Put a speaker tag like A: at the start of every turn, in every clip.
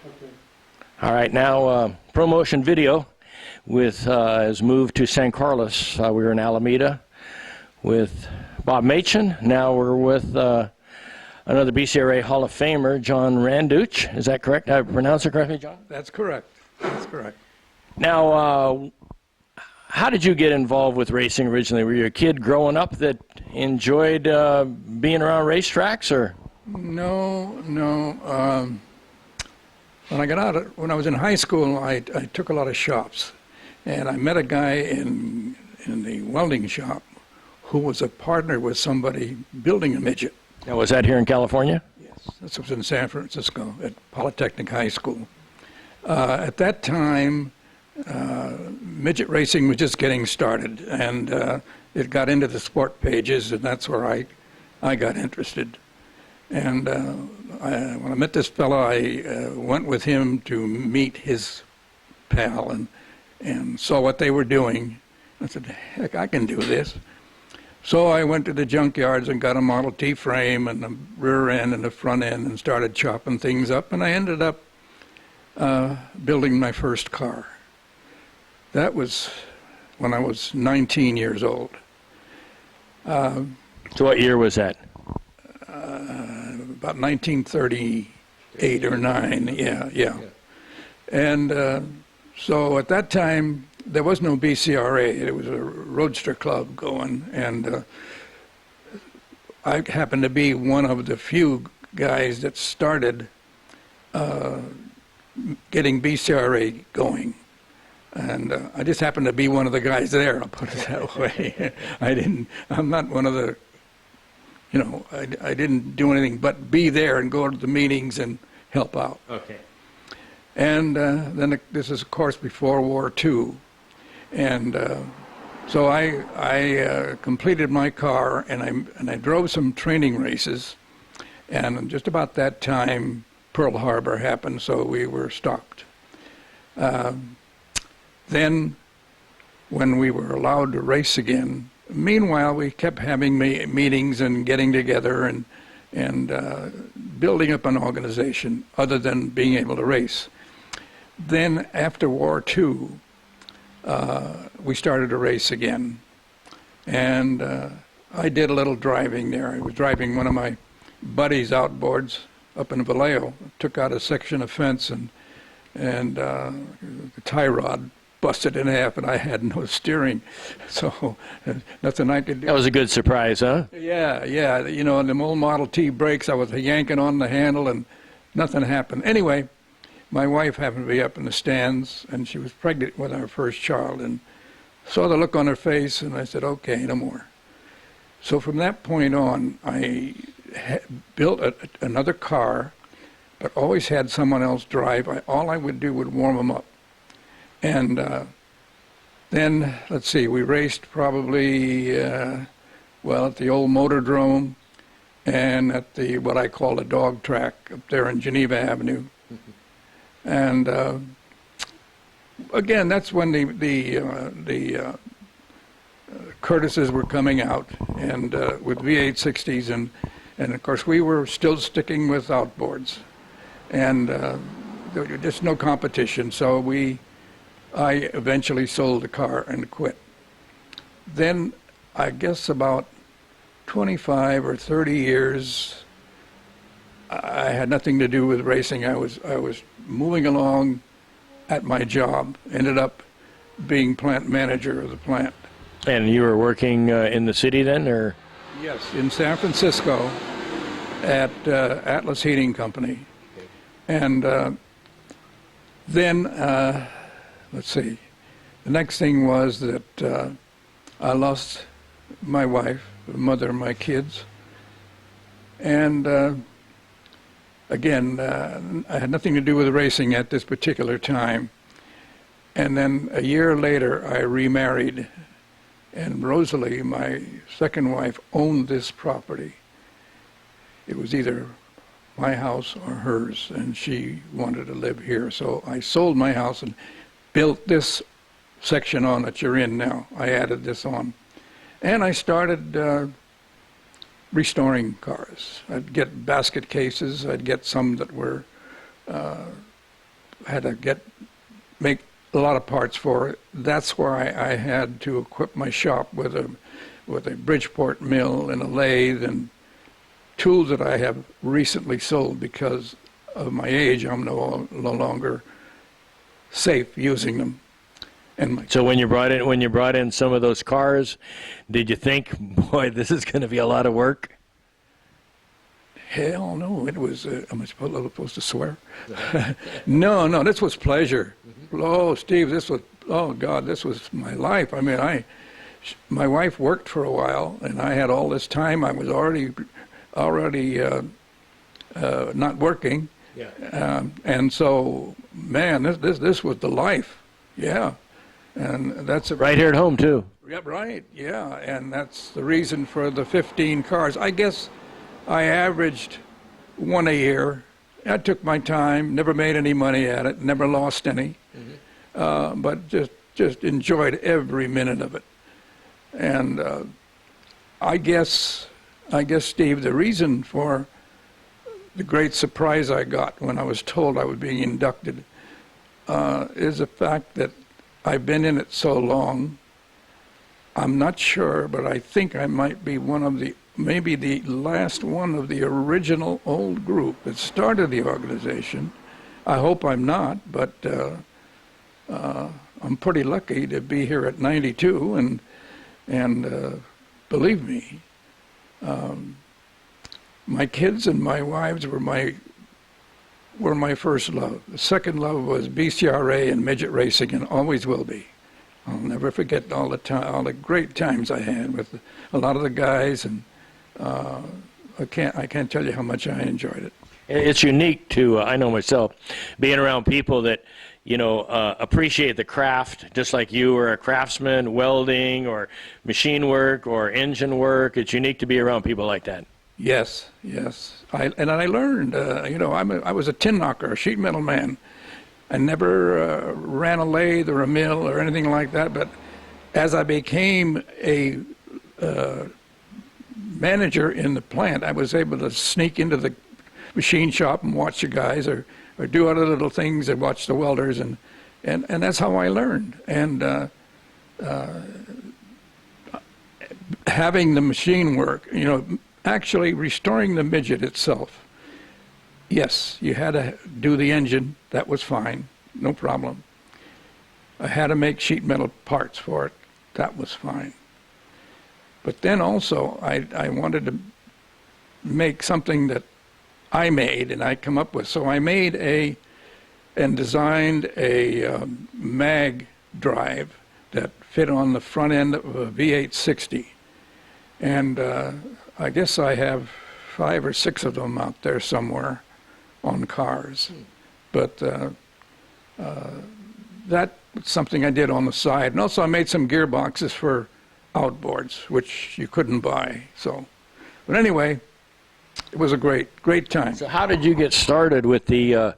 A: Okay.
B: All right, now ProMotion Video has moved to San Carlos. We were in Alameda with Bob Machen. Now we're with another BCRA Hall of Famer, John Randuch. Is that correct? I pronounce it correctly, John?
A: That's correct. That's correct.
B: Now, how did you get involved with racing originally? Were you a kid growing up that enjoyed being around racetracks, or?
A: No. When I was in high school, I took a lot of shops, and I met a guy in the welding shop who was a partner with somebody building a midget.
B: Now, was that here in California?
A: Yes, this was in San Francisco at Polytechnic High School. At that time, midget racing was just getting started, and it got into the sport pages, and that's where I got interested. And when I met this fellow, I went with him to meet his pal and saw what they were doing. I said, heck, I can do this. So I went to the junkyards and got a Model T frame and the rear end and the front end and started chopping things up, and I ended up building my first car. That was when I was 19 years old.
B: So what year was that?
A: About 1938 or 9, yeah. And so at that time, there was no BCRA. It was a roadster club going, and I happened to be one of the few guys that started getting BCRA going. And I just happened to be one of the guys there, I'll put it that way. I'm not one of the, I didn't do anything but be there and go to the meetings and help out.
B: Okay.
A: And then this is, of course, before War II. And so I completed my car, and I drove some training races. And just about that time, Pearl Harbor happened, so we were stopped. Then, when we were allowed to race again, meanwhile, we kept having meetings and getting together and building up an organization other than being able to race. Then, after War II, we started to race again. And I did a little driving there. I was driving one of my buddies' outboards up in Vallejo, took out a section of fence, and the tie rod busted in half, and I had no steering, so nothing I could do.
B: That was a good surprise, huh?
A: Yeah, and them old Model T brakes, I was yanking on the handle, and nothing happened. Anyway, my wife happened to be up in the stands, and she was pregnant with our first child, and saw the look on her face, and I said, okay, no more. So from that point on, I built another car, but always had someone else drive. All I would do would warm them up. And then, let's see, we raced probably, at the old Motordrome and at what I call the dog track up there in Geneva Avenue. And again, that's when the Curtis's were coming out, and with V860s, and of course we were still sticking with outboards, and there was just no competition. So I eventually sold the car and quit. Then, I guess about 25 or 30 years, I had nothing to do with racing. I was moving along at my job, ended up being plant manager of the plant.
B: And you were working in the city then, or?
A: Yes, in San Francisco at Atlas Heating Company. And then, let's see, the next thing was that I lost my wife, the mother of my kids. And again, I had nothing to do with racing at this particular time. And then a year later, I remarried. And Rosalie, my second wife, owned this property. It was either my house or hers, and she wanted to live here. So I sold my house and built this section on that you're in now. I added this on. And I started restoring cars. I'd get basket cases. I'd get some that were had to make a lot of parts for it. That's why I had to equip my shop with a Bridgeport mill and a lathe and tools that I have recently sold because of my age. I'm no longer safe using them. And
B: So when you brought in some of those cars, did you think, boy, this is going to be a lot of work?
A: hell no, it was. Am I supposed to swear? No, this was pleasure. Oh, Steve, this was. Oh God, this was my life. I mean, my wife worked for a while, and I had all this time. I was already not working.
B: Yeah.
A: And so, man, this was the life. Yeah. And that's
B: Right here at home, too.
A: Yeah, right. Yeah. And that's the reason for the 15 cars. I guess I averaged one a year. I took my time, never made any money at it, never lost any, but just enjoyed every minute of it. And I guess, Steve, the reason for the great surprise I got when I was told I was being inducted is the fact that I've been in it so long. I'm not sure, but I think I might be maybe the last one of the original old group that started the organization. I hope I'm not, but I'm pretty lucky to be here at 92, and believe me, my kids and my wives were my first love. The second love was BCRA and midget racing, and always will be. I'll never forget all the great times I had with a lot of the guys, and I can't tell you how much I enjoyed it.
B: It's unique to, I know myself, being around people that, appreciate the craft, just like you are a craftsman, welding or machine work or engine work. It's unique to be around people like that.
A: Yes. I learned, I was a tin knocker, a sheet metal man. I never ran a lathe or a mill or anything like that, but as I became a manager in the plant, I was able to sneak into the machine shop and watch the guys or do other little things and watch the welders, and that's how I learned. And having the machine work, actually restoring the midget itself. Yes, you had to do the engine. That was fine, no problem. I had to make sheet metal parts for it. That was fine. But then also, I wanted to make something that I made and I come up with. So I made and designed a mag drive that fit on the front end of a V860. And I guess I have 5 or 6 of them out there somewhere on cars. But that's something I did on the side. And also I made some gearboxes for outboards, which you couldn't buy. But anyway, it was a great time.
B: So how did you get started with the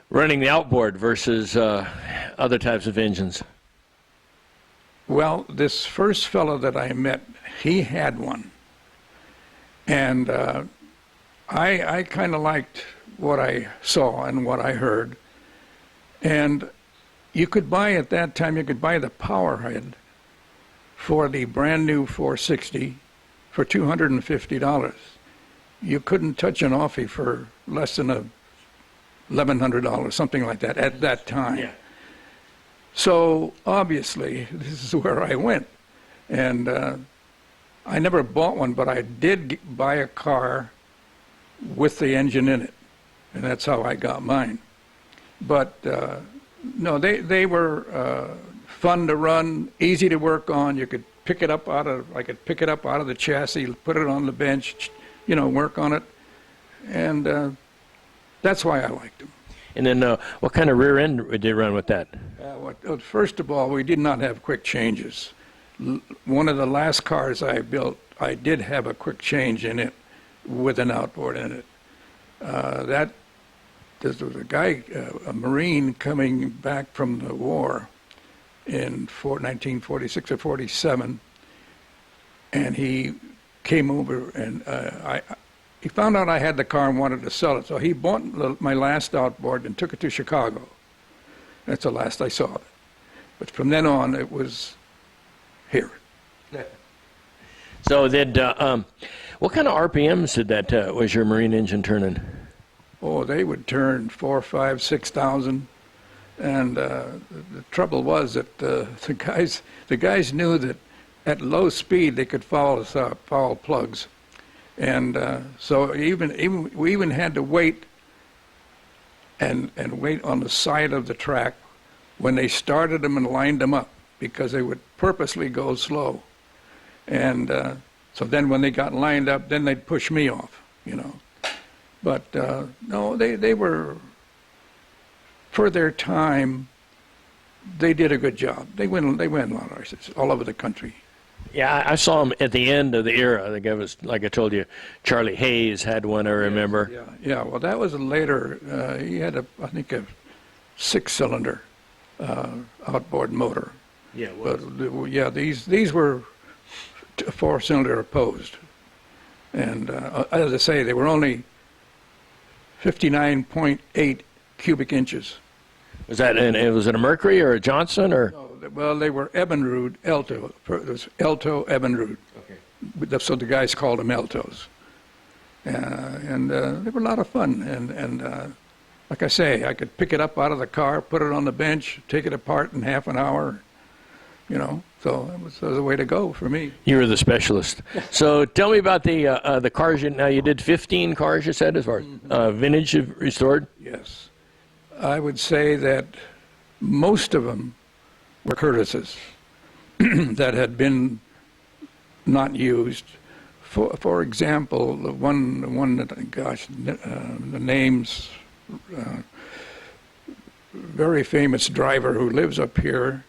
B: running the outboard versus other types of engines?
A: Well, this first fellow that I met, he had one. And I kind of liked what I saw and what I heard. And you could buy, at that time, the power head for the brand new 460 for $250. You couldn't touch an Offie for less than $1,100, something like that, at that time. Yeah. So obviously, this is where I went. And I never bought one, but I did buy a car with the engine in it, and that's how I got mine. But no, they were fun to run, easy to work on. You could pick it up I could pick it up out of the chassis, put it on the bench, work on it, and that's why I liked them.
B: And then what kind of rear end did you run with that?
A: First of all, we did not have quick changes. One of the last cars I built, I did have a quick change in it with an outboard in it. There was a guy, a Marine, coming back from the war in 1946 or 47, and he came over and he found out I had the car and wanted to sell it. So he bought my last outboard and took it to Chicago. That's the last I saw of it. But from then on, it was here.
B: So what kind of RPMs did that was your marine engine turning?
A: Oh, they would turn 4, 5, 6,000. And the trouble was that the guys knew that at low speed they could foul us up, foul plugs. And so we even had to wait and wait on the side of the track when they started them and lined them up, because they would purposely go slow. And so then when they got lined up, then they'd push me off, you know. But no, they were, for their time, they did a good job. They win a lot of races all over the country.
B: Yeah, I saw him at the end of the era. I think it was, like I told you, Charlie Hayes had one, I remember.
A: Yeah. Well, that was later. He had, I think, a 6-cylinder outboard motor.
B: Yeah, it was.
A: But yeah, these were 4-cylinder opposed. And as I say, they were only 59.8 cubic inches.
B: Was it a Mercury or a Johnson or?
A: No, well, they were Ebenrud Elto. It was Elto Ebenrud. Okay. So the guys called them Eltos. And they were a lot of fun. And like I say, I could pick it up out of the car, put it on the bench, take it apart in half an hour. You know, so it was the way to go for me.
B: You were the specialist. So tell me about the cars. Now you did 15 cars, you said, as far as vintage restored?
A: Yes. I would say that most of them were Curtis's that had been not used. For example, the one that, gosh, the name's very famous driver who lives up here,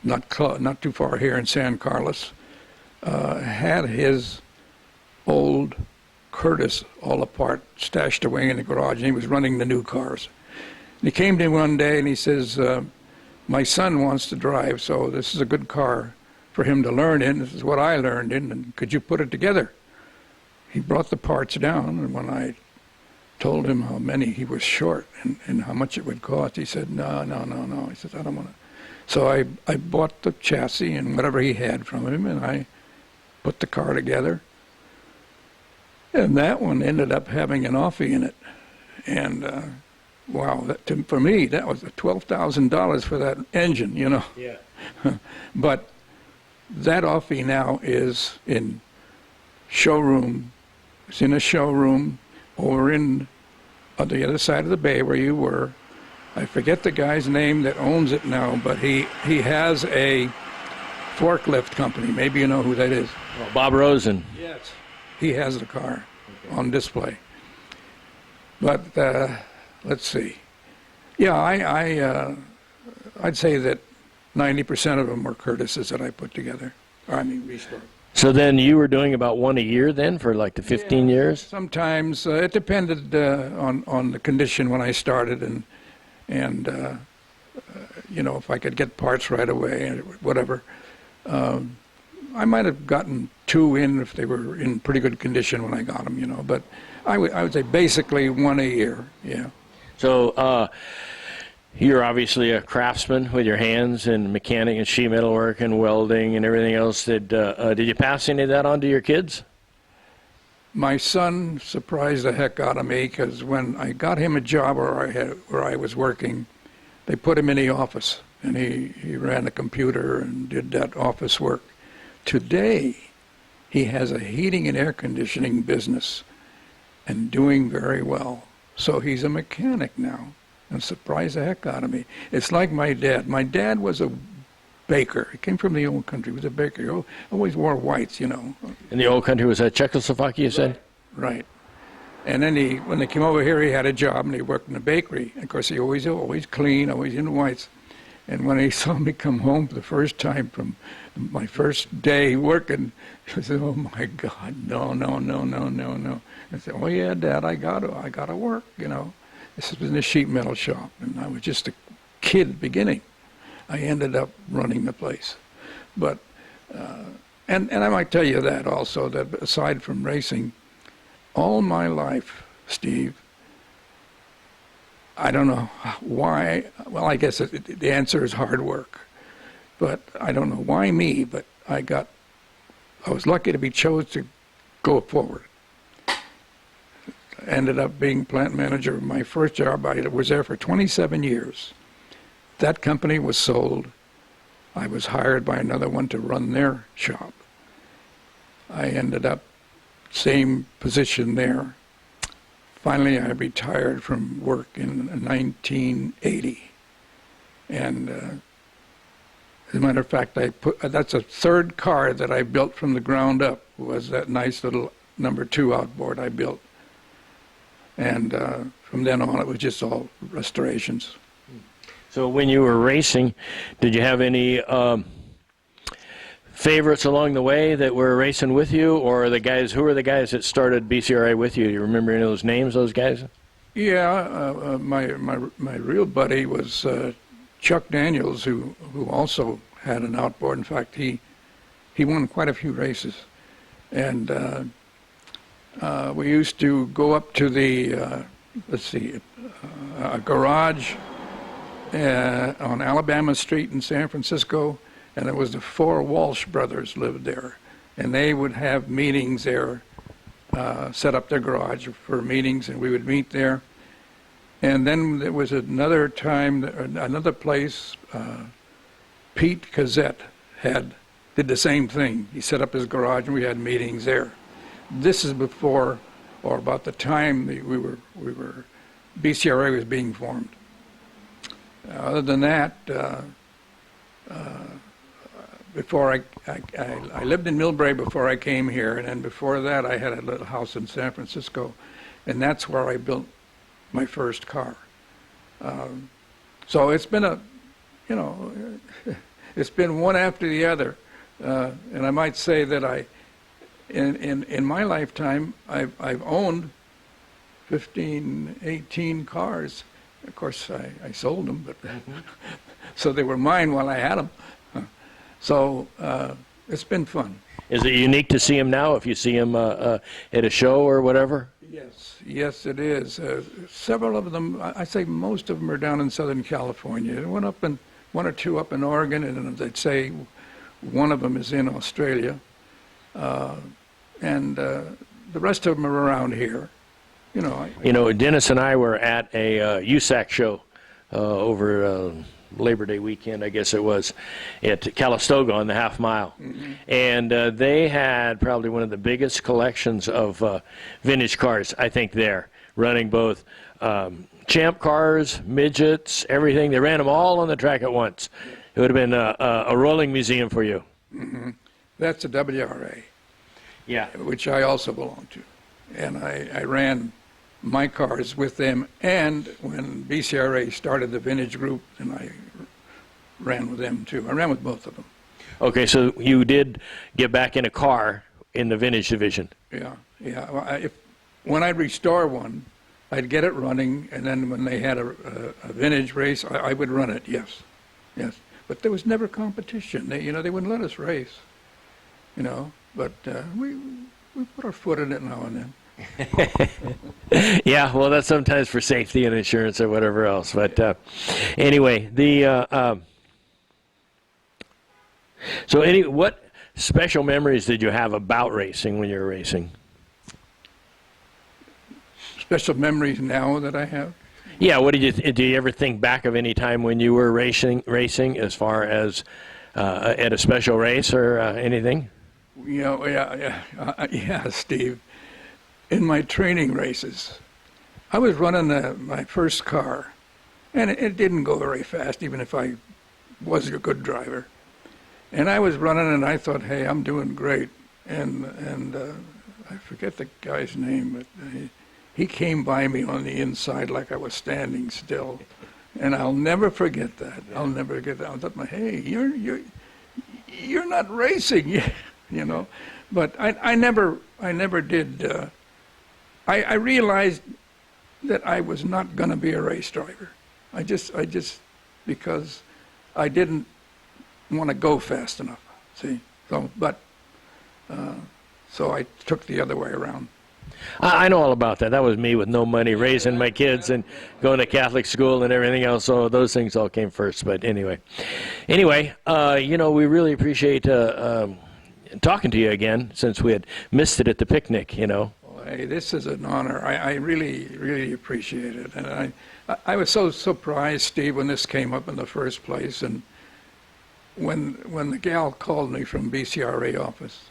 A: not too far here in San Carlos, had his old Curtis all apart, stashed away in the garage, and he was running the new cars. And he came to me one day and he says, my son wants to drive, so this is a good car for him to learn in. This is what I learned in, and could you put it together? He brought the parts down, and when I told him how many he was short and how much it would cost, he said, no. He says, I don't want to. So I bought the chassis and whatever he had from him, and I put the car together. And that one ended up having an offie in it. And wow, for me, that was $12,000 for that engine, you know.
B: Yeah.
A: But that offie now is in showroom. It's in a showroom over on the other side of the bay where you were. I forget the guy's name that owns it now, but he has a forklift company. Maybe you know who that is.
B: Oh, Bob Rosen.
A: Yes. He has the car on display. But let's see. Yeah, I'd say that 90% of them were Curtis's that I put together. Restored.
B: So then you were doing about one a year then for like the 15 years?
A: Sometimes it depended on the condition when I started and you know, if I could get parts right away and whatever. I might have gotten 2 in if they were in pretty good condition when I got them, you know. But I would say basically 1 a year, yeah.
B: So you're obviously a craftsman with your hands and mechanic and sheet metal work and welding and everything else. Did you pass any of that on to your kids?
A: My son surprised the heck out of me because when I got him a job where I was working, they put him in the office and he ran a computer and did that office work. Today, he has a heating and air conditioning business and doing very well. So he's a mechanic now and surprised the heck out of me. It's like my dad. My dad was a baker. He came from the old country. He was a baker. He always wore whites, you know.
B: In the old country, was that Czechoslovakia, you said?
A: Right. And then when they came over here, he had a job and he worked in a bakery. And of course, he always clean, always in whites. And when he saw me come home for the first time from my first day working, he said, "Oh my God, no." I said, "Oh yeah, Dad, I gotta work, you know." This was in a sheet metal shop, and I was just a kid beginning. I ended up running the place, but and I might tell you that also, that aside from racing, all my life, Steve, I don't know why. Well, I guess the answer is hard work. But I don't know why me, but I was lucky to be chosen to go forward. Ended up being plant manager of my first job. I was there for 27 years. That company was sold. I was hired by another one to run their shop. I ended up same position there. Finally, I retired from work in 1980. And as a matter of fact, that's a third car that I built from the ground up, was that nice little #2 outboard I built. And from then on, it was just all restorations.
B: So when you were racing, did you have any favorites along the way that were racing with you, or who were the guys that started BCRA with you? Do you remember any of those names, those guys?
A: Yeah, my real buddy was Chuck Daniels, who also had an outboard. In fact, he won quite a few races. And we used to go up to the, a garage on Alabama Street in San Francisco, and it was the 4 Walsh brothers lived there. And they would have meetings there, set up their garage for meetings, and we would meet there. And then there was another time, another place, Pete Cassette did the same thing. He set up his garage, and we had meetings there. This is before, or about the time BCRA was being formed. Other than that, before I lived in Millbrae before I came here, and then before that I had a little house in San Francisco, and that's where I built my first car. So it's been it's been one after the other, and I might say that in my lifetime I've owned 15, 18 cars. Of course, I sold them, but so they were mine while I had them. So it's been fun.
B: Is it unique to see them now, if you see them at a show or whatever?
A: Yes, it is. Several of them, I say most of them are down in Southern California. One or two up in Oregon, and I'd say one of them is in Australia. And the rest of them are around here.
B: Dennis and I were at a USAC show over Labor Day weekend, I guess it was, at Calistoga on the half mile. Mm-hmm. And they had probably one of the biggest collections of vintage cars, I think, there, running both champ cars, midgets, everything. They ran them all on the track at once. It would have been a rolling museum for you.
A: Mm-hmm. That's a WRA,
B: yeah,
A: which I also belong to. And I ran my cars with them, and when BCRA started the vintage group, and I ran with them too. I ran with both of them.
B: Okay, so you did get back in a car in the vintage division.
A: Yeah. Well, when I'd restore one, I'd get it running, and then when they had a vintage race, I would run it. Yes. But there was never competition. They wouldn't let us race. But we put our foot in it now and then.
B: Yeah, well, that's sometimes for safety and insurance or whatever else. But anyway, what special memories did you have about racing when you were racing?
A: Special memories now that I have?
B: Yeah, do you ever think back of any time when you were racing as far as at a special race or anything? Yeah, Steve. In my training races, I was running my first car, and it didn't go very fast, even if I was a good driver. And I was running, and I thought, hey, I'm doing great. And I forget the guy's name, but he came by me on the inside like I was standing still. And I'll never forget that. I thought, hey, you're not racing, But I never did. I realized that I was not going to be a race driver. I just because I didn't want to go fast enough. See, so I took the other way around. I know all about that. That was me with no money, raising my kids and going to Catholic school and everything else. So those things all came first. But anyway, we really appreciate talking to you again, since we had missed it at the picnic.
A: Well, hey, this is an honor. I really, really appreciate it. And I was so surprised, Steve, when this came up in the first place. And when the gal called me from BCRA office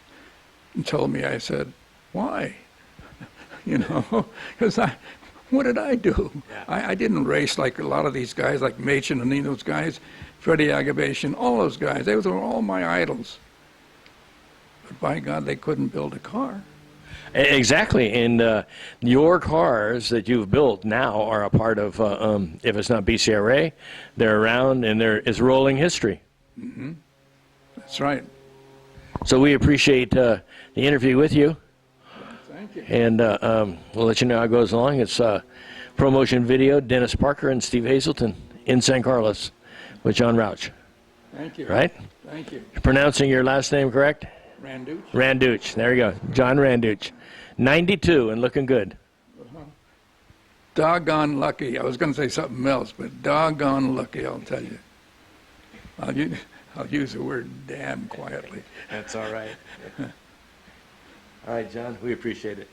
A: and told me, I said, why? Because what did I do?
B: Yeah.
A: I didn't race like a lot of these guys, like Machen and those guys, Freddie Agabation, all those guys. They were all my idols. But by God, they couldn't build a car.
B: Exactly, and your cars that you've built now are a part of, if it's not BCRA, they're around, and it's rolling history.
A: Mm-hmm. That's right.
B: So we appreciate the interview with you.
A: Thank you.
B: And we'll let you know how it goes along. It's promotion video, Dennis Parker and Steve Hazelton in San Carlos with John Rauch.
A: Thank you.
B: Right?
A: Thank you.
B: Pronouncing your last name correct?
A: Randuch?
B: Randuch. There you go. John Randuch. 92 and looking good.
A: Doggone lucky. I was going to say something else, but doggone lucky, I'll tell you. I'll use the word damn quietly.
B: That's all right. All right, John, we appreciate it.